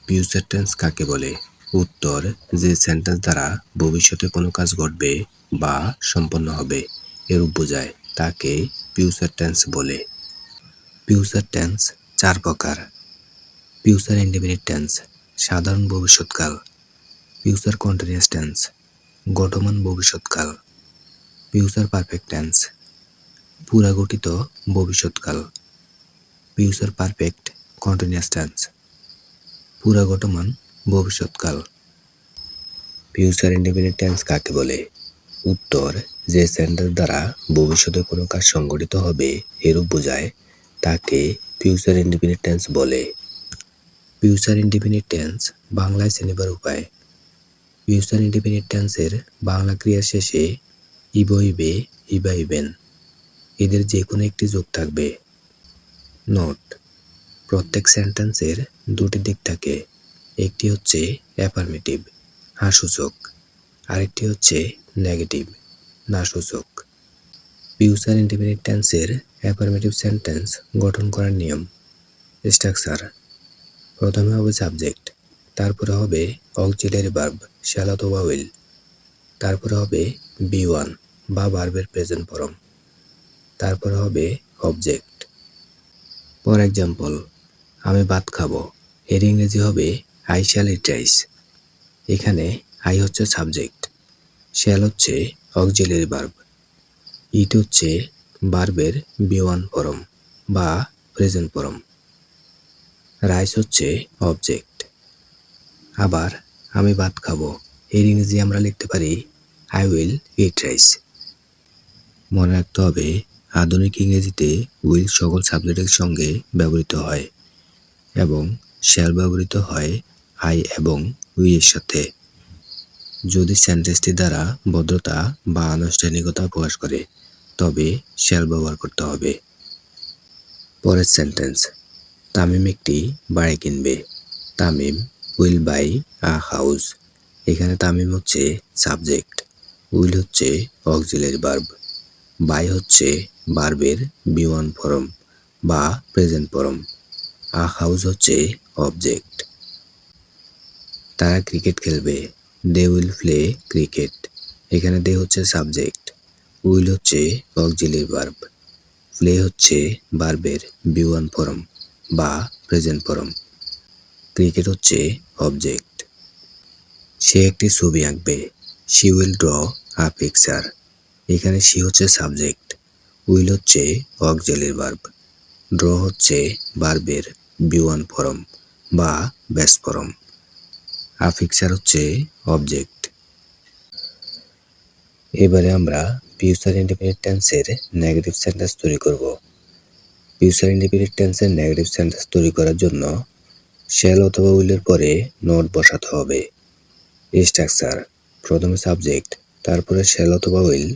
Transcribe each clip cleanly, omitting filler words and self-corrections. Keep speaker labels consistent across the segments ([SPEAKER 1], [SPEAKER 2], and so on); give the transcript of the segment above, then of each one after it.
[SPEAKER 1] Future tense কাকে বলে? উত্তর, যে সেন্টেন্স দ্বারা ভবিষ্যতে কোনো কাজ ঘটবে বা সম্পন্ন হবে এরূপ বোঝায় তাকে ফিউচার টেন্স বলে। ফিউচার টেন্স 4 প্রকার। ফিউচার ইনডেফিনিট টেন্স সাধারণ ভবিষ্যৎকাল, ফিউচার কন্টিনিউয়াস টেন্স গঠমান ভবিষ্যৎকাল, ফিউচার পারফেক্ট টেন্স পুরাগঠিত ভবিষ্যৎকাল, ফিউচার পারফেক্ট কন্টিনিউয়াস টেন্স পুরাগঠমান ভবিষ্যৎকাল। ফিউচার ইনডেফিনিট টেন্স কাকে বলে? উত্তর, যে সেন্টেন্স দ্বারা ভবিষ্যতে কোনো কাজ সংঘটিত হবে এরূপ বোঝায় তাকে ফিউচার ইনডেফিনিট টেন্স বলে। ফিউচার ইনডেফিনিট টেন্স বাংলায় চিনিবার উপায়। ফিউচার ইনডেফিনিট টেন্সের বাংলা ক্রিয়া শেষে ইব ইবে, ইবা ইবেন এদের যে কোনো একটি যোগ থাকবে। নোট: প্রত্যেক সেন্টেন্সের দুটি দিক থাকে, একটি হচ্ছে অ্যাফার্মেটিভ হ্যাঁ সূচক, আরেকটি হচ্ছে নেগেটিভ না সূচক। ফিউচার ইনডেফিনিট টেন্সের অ্যাফার্মেটিভ সেন্টেন্স গঠন করার নিয়ম। স্ট্রাকচার: প্রথমে হবে সাবজেক্ট, তারপরে হবে অক্সিলারি ভার্ব শ্যাল অথবা উইল, তারপরে হবে বি1 বা ভার্বের প্রেজেন্ট ফর্ম, তারপরে হবে অবজেক্ট। ফর এক্সাম্পল, আমি ভাত খাবো এর ইংরেজি হবে আই শ্যাল ইট রাইস। এখানে আই হচ্ছে সাবজেক্ট, শ্যাল হচ্ছে অক্সিলারি ভার্ব, ইট হচ্ছে ভার্বের বি1 ফর্ম বা প্রেজেন্ট ফর্ম, রাইস হচ্ছে অবজেক্ট। আবার আমি ভাত খাবো এর ইংরেজি আমরা লিখতে পারি আই উইল ইট রাইস। মনে রাখতে হবে আধুনিক ইংরেজিতে উইল সকল সাবজেক্টের সঙ্গে ব্যবহৃত হয় এবং শ্যাল ব্যবহৃত হয় আই এবং উই এর সাথে। যদি সেন্টেন্সটি দ্বারা ভদ্রতা বা আনুষ্ঠানিকতা প্রকাশ করে তবে শ্যাল ব্যবহার করতে হবে। পরের সেন্টেন্স, তামিম একটি বাড়ি কিনবে। Tamim will buy a house. এখানে তামিম হচ্ছে সাবজেক্ট, উইল হচ্ছে অক্সিলারি ভার্ব, বাই হচ্ছে ভার্বের বি1 ফর্ম বা প্রেজেন্ট ফর্ম, আ হাউস হচ্ছে অবজেক্ট। তারা ক্রিকেট খেলবে। They will play cricket. এখানে দে হচ্ছে সাবজেক্ট, উইল হচ্ছে অক্সিলারি ভার্ব, প্লে হচ্ছে ভার্বের বি1 ফর্ম বা প্রেজেন্ট ফর্ম, ক্রিকেট হচ্ছে অবজেক্ট। সে একটি ছবি আঁকবে। She will draw a picture. এখানে শি হচ্ছে সাবজেক্ট, উইল হচ্ছে অক্সিলারি ভার্ব, ড্র হচ্ছে ভার্বের বি1 ফর্ম বা বেস ফর্ম, আ পিকচার হচ্ছে অবজেক্ট। এবারে আমরা ফিউচার ইনডেফিনিট টেন্সের নেগেটিভ সেন্টেন্স তৈরি করব। ফিউচার ইনডেফিনিট টেন্সের নেগেটিভ সেন্টেন্স তৈরি করার জন্য শ্যাল অথবা উইলের পরে নট বসাতে হবে। স্ট্রাকচার: প্রথমে সাবজেক্ট, তারপরে শ্যাল অথবা উইল,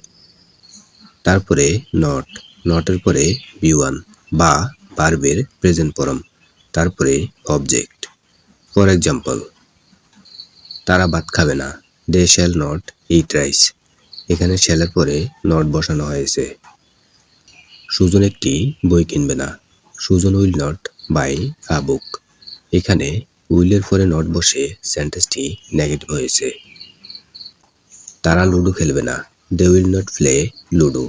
[SPEAKER 1] তারপরে নট, নটের পরে বি1 বা ভার্বের প্রেজেন্ট ফর্ম, তারপরে অবজেক্ট। ফর এক্সাম্পল, তারা ভাত খাবে না। They shall not eat rice. এখানে শ্যালের পরে নট বসানো হয়েছে। সুজন একটি বই কিনবে না। সুজন উইল নট বাই আ বুক। এখানে উইলের পরে নট বসে সেন্টেন্সটি নেগেটিভ হয়েছে। তারা লুডো খেলবে না। They will not play ludo.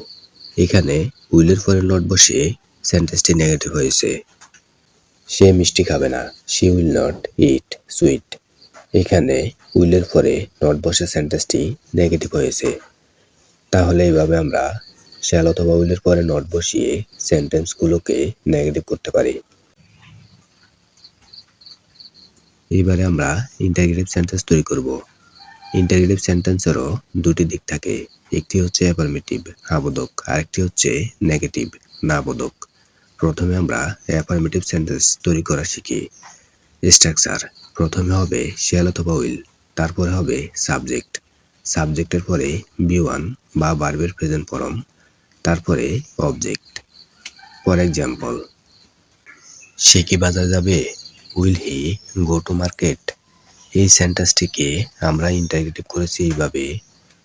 [SPEAKER 1] এখানে উইলের পরে নট বসে সেন্টেন্সটি নেগেটিভ হয়েছে। সে মিষ্টি খাবে না। She will not it sweet. এখানে উইলের পরে নট বসে সেন্টেন্সটি নেগেটিভ হয়েছে। তাহলে এইভাবে আমরা শ্যাল অথবা উইলের পরে নট বসিয়ে সেন্টেন্সগুলোকে নেগেটিভ করতে পারি। এবারে আমরা ইন্টারগেটিভ সেন্টেন্স তৈরি করব। ইন্টারগেটিভ সেন্টেন্সেরও দুটি দিক থাকে, একটি হচ্ছে অ্যাফার্মেটিভ হ্যাঁবোধক, আরেকটি হচ্ছে নেগেটিভ না বোধক। প্রথমে আমরা অ্যাফার্মেটিভ সেন্টেন্স তৈরি করা শিখি। স্ট্রাকচার: প্রথমে হবে শ্যাল অথবা উইল, তারপরে হবে সাবজেক্ট, সাবজেক্টের পরে বি1 বা ভার্বের প্রেজেন্ট ফর্ম, তারপরে অবজেক্ট। ফর এক্সাম্পল, সে কি বাজার যাবে? Will he go to market? এই সেন্টেন্সটিকে আমরা ইন্টারগেটিভ করেছি এইভাবে,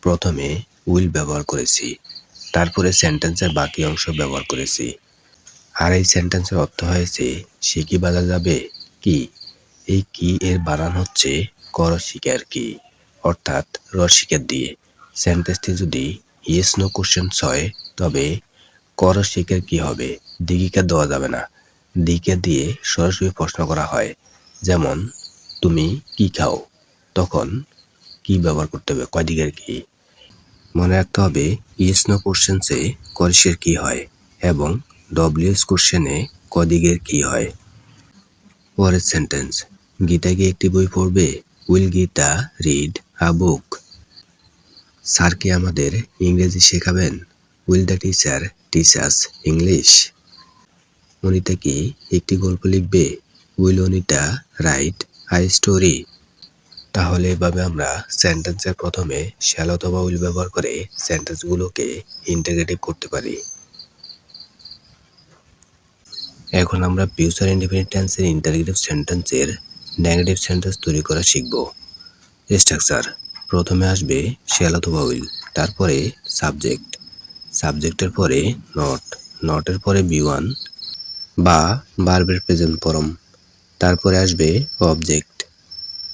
[SPEAKER 1] প্রথমে উইল ব্যবহার করেছি, তারপরে সেন্টেন্সের বাকি অংশ ব্যবহার করেছি। আর এই সেন্টেন্সের অর্থ হয়েছে সে কি বাজার যাবে? কি এই কি এর বানান হচ্ছে করশিকার কি, অর্থাৎ রসিকার দিয়ে। সেন্টেন্সটি যদি ইয়েস নো কোশ্চেন্স হয় তবে করশিকার কি হবে, দিগিকার দেওয়া যাবে না। দিকে দিয়ে সরাসরি প্রশ্ন করা হয়, যেমন তুমি কি খাও, তখন কি ব্যবহার করতে হবে, কয়দিকের কি। মনে রাখতে হবে ইয়েস নো কোশ্চেন্সে করশের কি হয় এবং ডব্লিউএস কোশ্চেনে কদিকের কি হয়। পরের সেন্টেন্স, গীতা কি একটি বই পড়বে? Will Gita read a book? Sir কি আমাদের ইংরেজি শেখাবেন? Will the teacher teach us English? Anita কি একটি গল্প লিখবে? Will Anita write a story? তাহলে এভাবে আমরা সেন্টেন্সের প্রথমে শ্যাল অথবা উইল ব্যবহার করে সেন্টেন্সগুলোকে ইন্টিগ্রেটিভ করতে পারি। এখন আমরা ফিউচার ইনডেফিনিট টেন্সের ইন্টারগ্রেটিভ সেন্টেন্সের নেগেটিভ সেন্টেন্স তৈরি করা শিখব। স্ট্রাকচার, প্রথমে আসবে শ্যাল অথবা উইল, তারপরে সাবজেক্ট, সাবজেক্টের পরে নট, নটের পরে বি1 বা ভার্বের প্রেজেন্ট ফর্ম, তারপরে আসবে অবজেক্ট।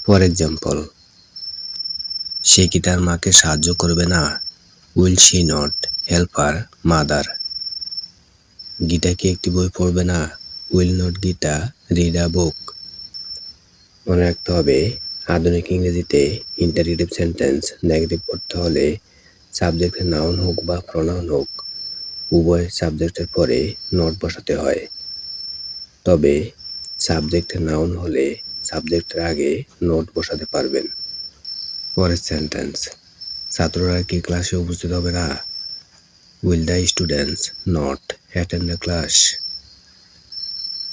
[SPEAKER 1] ফর এক্সাম্পল, সে কি তার মাকে সাহায্য করবে না? Will she not help her mother? গীতা কি একটি বই পড়বে না? Will not Gita read a book? মনে রাখতে হবে আধুনিক ইংরেজিতে ইন্টারগ্রেটিভ সেন্টেন্স নেগেটিভ করতে হলে সাবজেক্টের নাউন হোক বা প্রনাউন হোক, উভয় সাবজেক্টের পরে নট বসাতে হয়। তবে সাবজেক্টের নাউন হলে সাবজেক্টের আগে নট বসাতে পারবেন। পরের সেন্টেন্স, ছাত্ররা কি ক্লাসে উপস্থিত হবে না? Will the students not attend the class?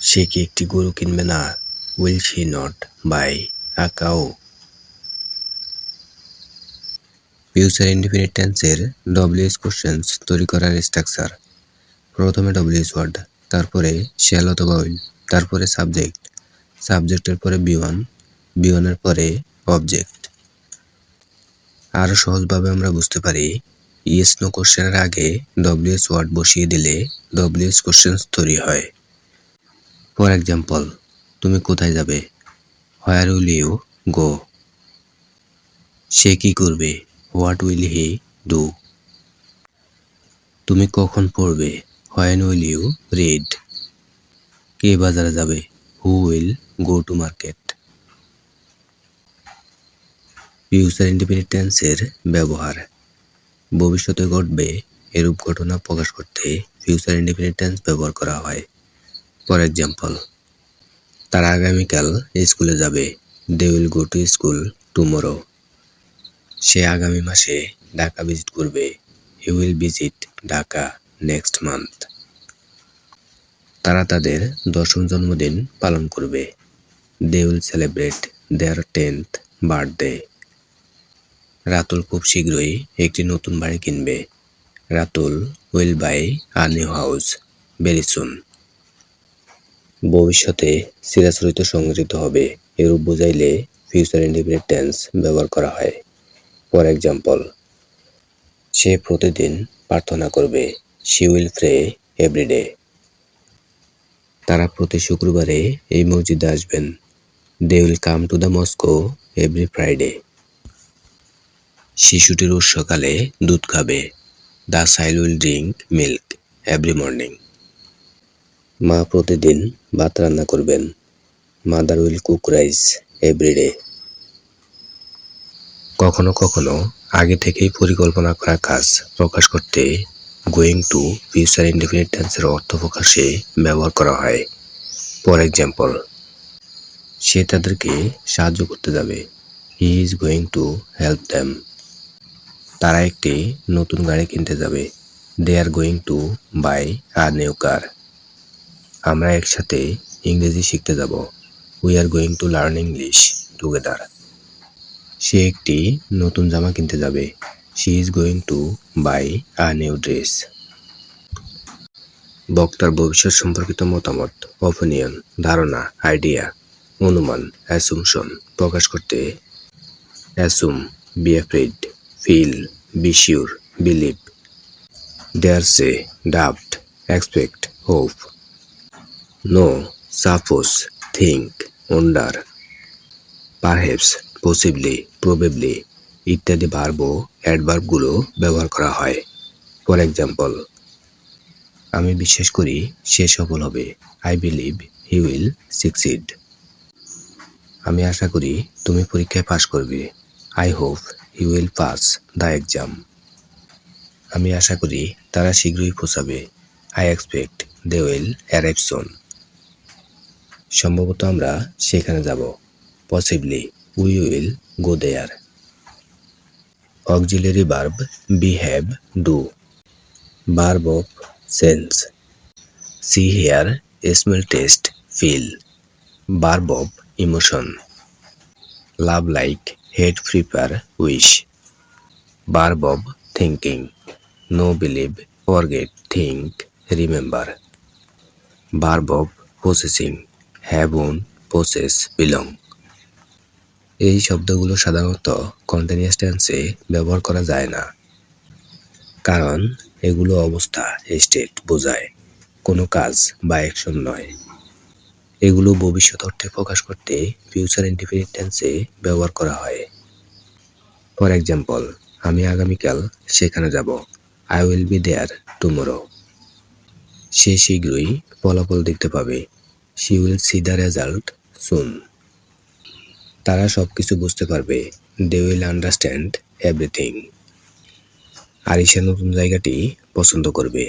[SPEAKER 1] সে কি একটি গরু কিনবে না? Will she not buy a cow? Future indefinite টেন্সের ডব্লিউএস কোশ্চেন্স তৈরি করার স্ট্রাকচার, প্রথমে ডব্লিউএস ওয়ার্ড, তারপরে শ্যাল অথবা উইল, তারপরে সাবজেক্ট, সাবজেক্টের পরে বি1, বি1 এর পরে অবজেক্ট। আরও সহজভাবে আমরা বুঝতে পারি, ইয়েস নো কোশ্চেনের আগে ডব্লিউএস ওয়ার্ড বসিয়ে দিলে ডব্লিউএস কোশ্চেন্স তৈরি হয়। ফর এক্সাম্পল, তুমি কোথায় যাবে? Where will you go? সে কি করবে? What will he do? তুমি কখন পড়বে? When will you read? কে বাজারে যাবে? Who will go to market? Future indefinite টেন্সের ব্যবহার, ভবিষ্যতে ঘটবে এরূপ ঘটনা প্রকাশ করতে ফিউচার ইনডিফিনিট টেন্স ব্যবহার করা হয়। ফর এক্সাম্পল, তারা আগামীকাল স্কুলে যাবে। They will go to school tomorrow. সে আগামী মাসে ঢাকা ভিজিট করবে। He will visit Dhaka next month. তারা তাদের 10ম জন্মদিন পালন করবে। They will celebrate their 10th birthday. Ratul খুব শীঘ্রই একটি নতুন বাড়ি কিনবে। Ratul will buy a new house very soon. ভবিষ্যতে চিরাচরিত সংঘটিত হবে এরূপ বোঝাইলে ফিউচার ইনডিফিনিট টেন্স ব্যবহার করা হয়। ফর এক্সাম্পল, সে প্রতিদিন প্রার্থনা করবে। She will pray everyday. তারা প্রতি শুক্রবারে এই মসজিদে আসবেন। They will come to the mosque every Friday. শিশুটি রোজ সকালে দুধ খাবে। The child will drink milk every morning. মা প্রতিদিন ভাত রান্না করবেন। Mother will cook rice everyday. কখনো কখনো আগে থেকেই পরিকল্পনা করা কাজ প্রকাশ করতে গোয়িং টু ফিউচার ইনডিফিনিট টেন্সের অর্থ প্রকাশে ব্যবহার করা হয়। ফর এক্সাম্পল, সে তাদেরকে সাহায্য করতে যাবে। He is going to help them. তারা একটি নতুন গাড়ি কিনতে যাবে। They are going to buy a new car. আমরা একসাথে ইংরেজি শিখতে যাব। We are going to learn English together. সে একটি নতুন জামা কিনতে যাবে। She is going to buy a new dress. বক্তার ভবিষ্যৎ সম্পর্কিত মতামত, অপিনিয়ন, ধারণা, আইডিয়া, অনুমান, অ্যাসুমশন প্রকাশ করতে assume, be afraid, feel, be sure, believe, dare say, doubt, expect, hope, know, suppose, think, wonder, perhaps, possibly, probably ইত্যাদি ভার্ব ও অ্যাডভার্বগুলো ব্যবহার করা হয়। ফর এক্সাম্পল, আমি বিশ্বাস করি সে সফল হবে। I believe he will succeed. আমি আশা করি তুমি পরীক্ষায় পাশ করবে। I hope he will pass the exam. আমি আশা করি তারা শীঘ্রই পৌঁছাবে। I expect they will arrive soon. সম্ভবত আমরা সেখানে যাব। Possibly we will go there. Auxiliary verb be, have, do. Verb of sense see, hear, smell, taste, feel. Verb of emotion love, like, hate, prefer, wish. Verb of thinking know, believe, forget, think, remember. Verb of possessing have, own, possess, belong. এই শব্দগুলো সাধারণত continuous টেন্সে ব্যবহার করা যায় না, কারণ এগুলো অবস্থা, স্টেট বোঝায়, কোনো কাজ বা অ্যাকশন নয়। এগুলো ভবিষ্যৎ অর্থে প্রকাশ করতে ফিউচার ইনডিফিনিট টেন্সে ব্যবহার করা হয়। ফর এক্সাম্পল, আমি আগামীকাল সেখানে যাব। I will be there tomorrow. সে শীঘ্রই ফলাফল দেখতে পাবে। She will see the result soon. তারা সবকিছু বুঝতে পারবে। They will understand everything. Arisha নতুন জায়গাটি পছন্দ করবে।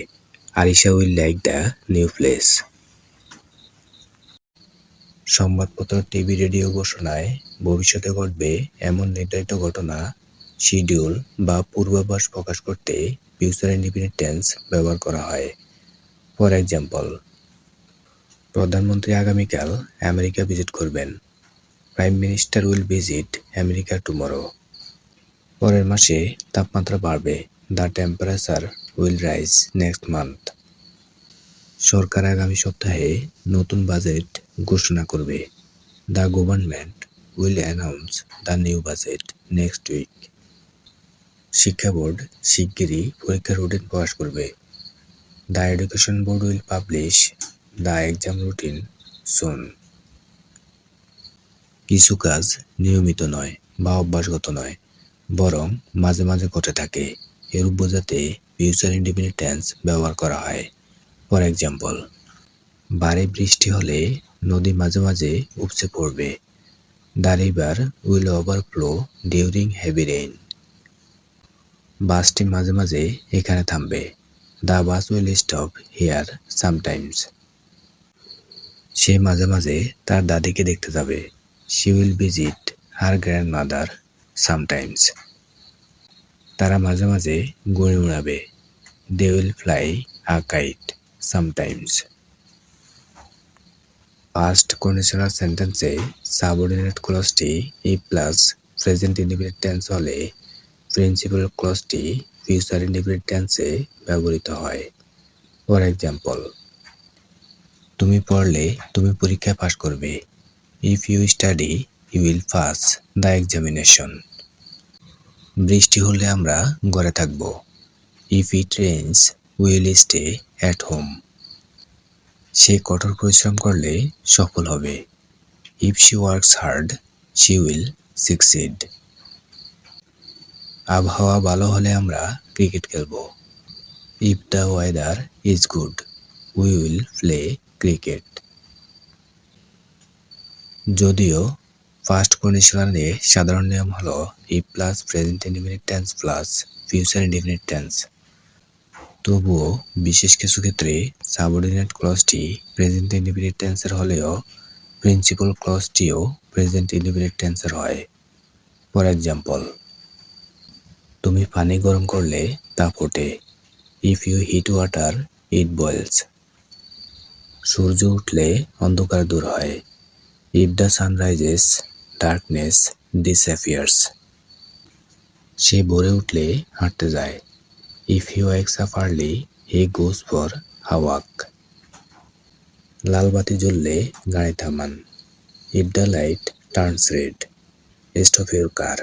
[SPEAKER 1] Arisha will like the new place. সংবাদপত্র, টিভি, রেডিও ঘোষণায় ভবিষ্যতে ঘটবে এমন নির্ধারিত ঘটনা, শিডিউল বা পূর্বাভাস প্রকাশ করতে ফিউচার ইনডিফিনিট টেন্স ব্যবহার করা হয়। ফর এক্সাম্পল, প্রধানমন্ত্রী আগামীকাল আমেরিকা ভিজিট করবেন। Prime minister will visit America tomorrow. পরের মাসে তাপমাত্রা বাড়বে। The temperature will rise next month. সরকার আগামী সপ্তাহে নতুন বাজেট ঘোষণা করবে। The government will announce the new budget next week. শিক্ষা বোর্ড শিগগিরই পরীক্ষার রুটিন প্রকাশ করবে। The education board will publish the exam routine soon. কিছু কাজ নিয়মিত নয় বা অভ্যাসগত নয়, বরং মাঝে মাঝে ঘটে থাকে। এরূপ বোঝাতে ফিউচার ইনডিফিনিট টেন্স ব্যবহার করা হয়। ফর এক্সাম্পল, ভারী বৃষ্টি হলে নদী মাঝে মাঝে উপচে পড়বে। The river will overflow during heavy rain. বাসটি মাঝে মাঝে এখানে থামবে। The bus will stop here sometimes. সে মাঝে মাঝে তার দাদিকে দেখতে যাবে। She will visit her grandmother sometimes. তারা মাঝে মাঝে ঘুড়ি উড়াবে। They will fly a kite sometimes. Past conditional সেন্টেন্সে সাবঅর্ডিনেট ক্লজটি ই প্লাস প্রেজেন্ট ইনডিফিনিট টেন্স হলে প্রিন্সিপাল ক্লজটি ফিউচার ইনডিফিনিট টেন্সে ব্যবহৃত হয়। ফর এক্সাম্পল, তুমি পড়লে তুমি পরীক্ষায় পাশ করবে। If you study you will pass the examination. বৃষ্টি হলে আমরা ঘরে থাকব। If it rains we will stay at home. সে কঠোর পরিশ্রম করলে সফল হবে। If she works hard she will succeed. আবহাওয়া ভালো হলে আমরা ক্রিকেট খেলব। If the weather is good we will play cricket. যদিও পাস্ট কন্ডিশনালে সাধারণ নিয়ম হলো ই plus present indefinite tense plus future indefinite tense, তবুও বিশেষ কিছু ক্ষেত্রে সাবঅর্ডিনেট ক্লজটি প্রেজেন্ট ইনডিফিনিট টেন্সের হলেও প্রিন্সিপাল ক্লজটিও প্রেজেন্ট ইনডিফিনিট টেন্সের হয়। ফর এক্সাম্পল, তুমি পানি গরম করলে তা ফোটে। If you heat water it boils. সূর্য উঠলে অন্ধকার দূর হয়। If the sun rises darkness disappears. সে ভোরে উঠলে হাঁটতে যায়। If he wakes up early he goes for a walk. লাল বাতি জ্বললে গাড়ি থামান। If the light turns red stop your car.